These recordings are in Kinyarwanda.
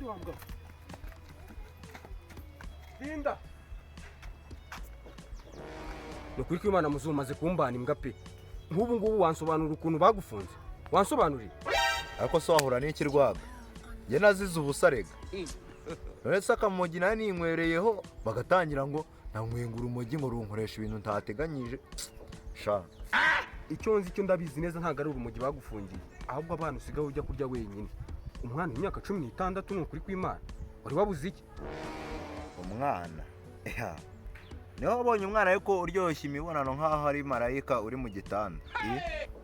ndi wambwa Linda Nukuri ko Imana muzumaze kumbana imbwa pe nk'ubu ngubu wansobanura ukuntu bagufunze wansobanurira ariko so wahura n'iki RWAGA njye nazize ubusarega uretse akamogi nani ninywereyeho bagatangira ngo nanywengura umogi ngo runkoresha ibintu ntateganyije sha icyo nzi cyo ndabizi neza ntago ari urumogi bagufungiye ahubwo abana usigaho ujya kurya wenyine umwana w'imyaka 16 n'ukuri kw'Imana wari wabuze iki umwana niho wabonye umwana ariko uryoshye imibonano nk'aho ari marayika uri mu gitanda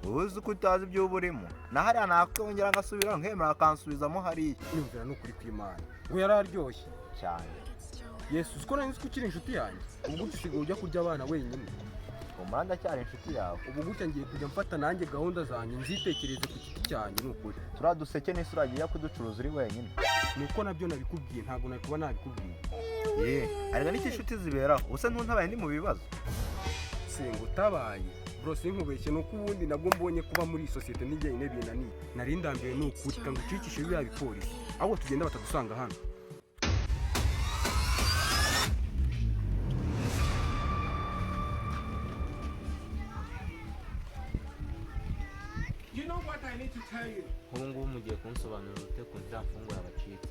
uzi ko utazi ibyo uba urimo na hariya nakongera ngasubira nkemera akansubizamo hariya yumvira n'ukuri kw'Imana ngo yararyoshye cyane Yesu uko nari nzi ko ukiri inshuti yanjye ubu gutyo usigaye ujya kurya abana wenyine umanda cyane inshuti yawe ubu gutyo ngiye kujya mfata nanjye gahunda zanjye nzitekereze ku giti cyanjye n'ukuri turaduseke n'isura agiye kuducuruza uri wenyine nuko nabyo nabikubwiye ntago nari kuba nabikubwiye ariko n'iki inshuti ziberaho usa ntuntabaye ndi mu bibazo sengo utabaye bro sinkubeshye nuko ubundi nabwo mbonye kuba muri societe n'ijyanye binaniye nari ndambiwe n'ukuri kandi ucikishe biya bipolisi aho tugenda batadusanga hano Hungu mugiye kunsobanurira ute ku nzafungwa y'abacitse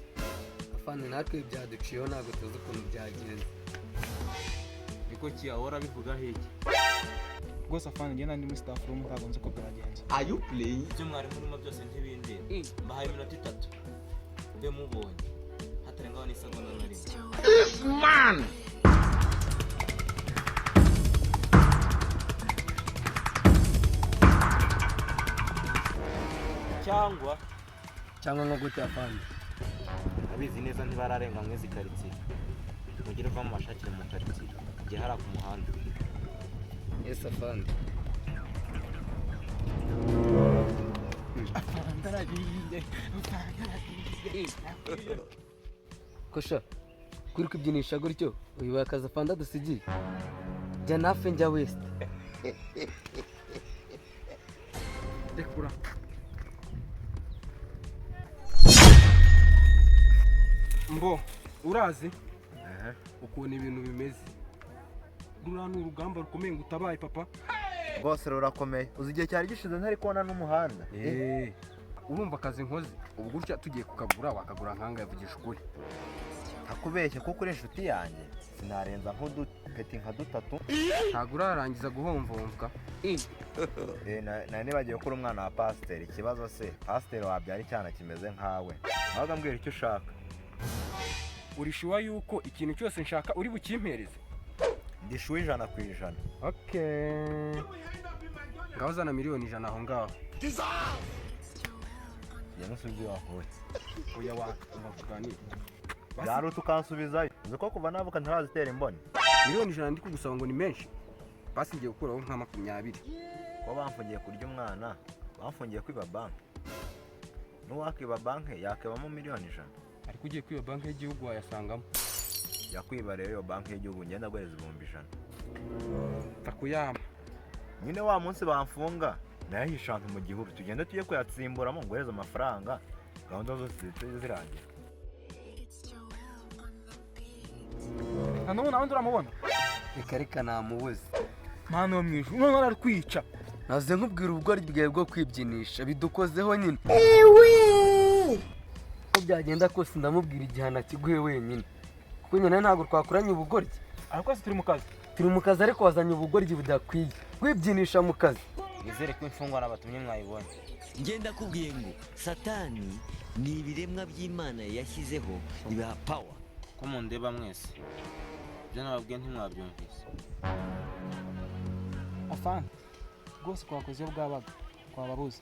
afande natwe byaduciyeho ntabwo tuzi ukuntu byagenze niko kiyahora bivuga hiki rwose afande njye nandi muri staff room ntabwo nzi uko byagenze are you playing ibyo mwari murimo byose ntibindi mbahaye iminota 3 mbe mubonye hatarengaho n'isegonda na rimwe man cyangwa nko gute afande abizi neza ntibararenga mwezi karitsiye mugire va mu mashakire mu karitsiye igihe hari ku muhanda yes afande afande arabiye kosha kuri kubyinisha gutyo uyu wakaza afande adusigiye jya nafe njya west dekura mbo urazi ukuntu ibintu bimeze rura n'urugamba rukomeye ngo utabaye papa rwose rurakomeye uzi igihe cyari gishize ntari kubona n'umuhanda urumva akazi nkoze ubu gutya tugiye kukagura wakagura nkanga yavugisha ukuri akubeshye kuko uri inshuti yanjye sinarenza nk'udupeti nka 3 ntabwo urarangiza guhomvomvwa nari nibagiwe ko uri umwana wa pasiteri ikibazo se pasiteri wabyara icyana kimeze nkawe nabaga mbwira icyo ushaka urishuwa yuko ikintu cyose nshaka uri bukimpereze ndishuwa 100%. Okay ngaho zana miliyoni 100 aho ngaho yamusubiye wakoye oya wakugani yaro tukansubizayo uzi ko kuva navuka ntarazitera imboni miliyoni 100 ndi kugusaba ngo ni menshi basi ngiye gukuraho nka 20 ko bamfungiye kurya umwana bamfungiye kwiba banki n'uwakiba banki yakebamo miliyoni 100 ariko ugiye kwiba banki y'igihugu wayasangamo yakwiba rero iyo banki y'igihugu ngenda guhereza 100,000 takuyama nyine wa munsi bamfunga nayahishanze mu gihuru tugenda tuye kuyatsimburamo ngo guhereza amafaranga gahunda zose zirangira none nawe uramubona reka namubuze mwana wo mwishu none aratwica naze nkubwira ubugori bwawe bwo kwibyinisha bidukozeho nyine ko byagenda kose ndamubwira igihana kiguhe wenyine kuko nyine ntabwo twakuranye ubugoryi ariko se turi mu kazi ariko wazanye ubugoryi budakwiye kwibyinisha mu kazi nizere ko imfungwa n'abatumye mwayibonye ngenda kubwiye ngo satani ni ibiremwa by'Imana yashyizeho bibaha power ko mundeba mwese ibyo nababwiye ntimwabyumvise afande rwose twakozeho bwabaga twababuze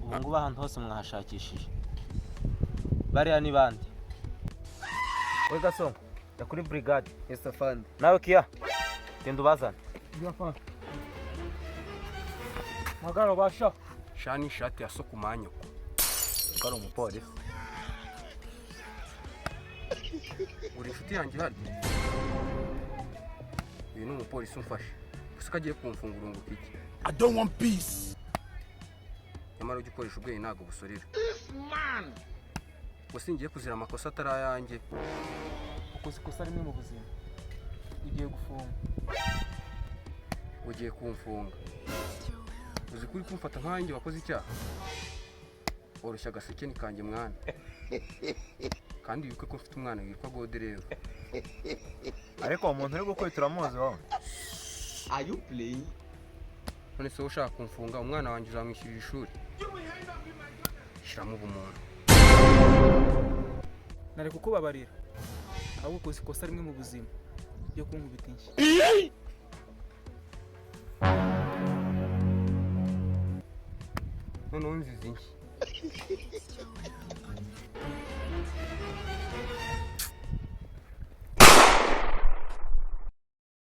ubu ngubu ahantu hose mwahashakishije bariya ni bande we gaso ya kuri brigade yes afande nawe kiya genda ubazane afande magaro basha shani shati ya soko manyo ko ari umupolisi uri inshuti yanjye hano uyu ni umupolisi umfashe gusa ko agiye kumfungura ngo iki I don't want peace. nyamara ugikoresha ubwenge ntabwo busorera ngo singiye kuzira amakosa atari ayanjye. ukoze ikosa rimwe mu buzima ugiye gufungwa. Ugiye kumfunga. Uzi kuri kumfata nkanjye wakoze icyaha. Oroshya agaseke ni kanjye mwana. Kandi wibuke ko mfite umwana witwa Gode rero. ariko uwo muntu uri gukubita uramuzi wowe? None se wowe ushaka kumfunga umwana wanjye uzamwishyurira ishuri? Shyiramo ubumuntu. nari kukubabarira ahubwo ukoze ikosa rimwe mu buzima ryo kunkubita inshyi. Noneho nziza inshyi.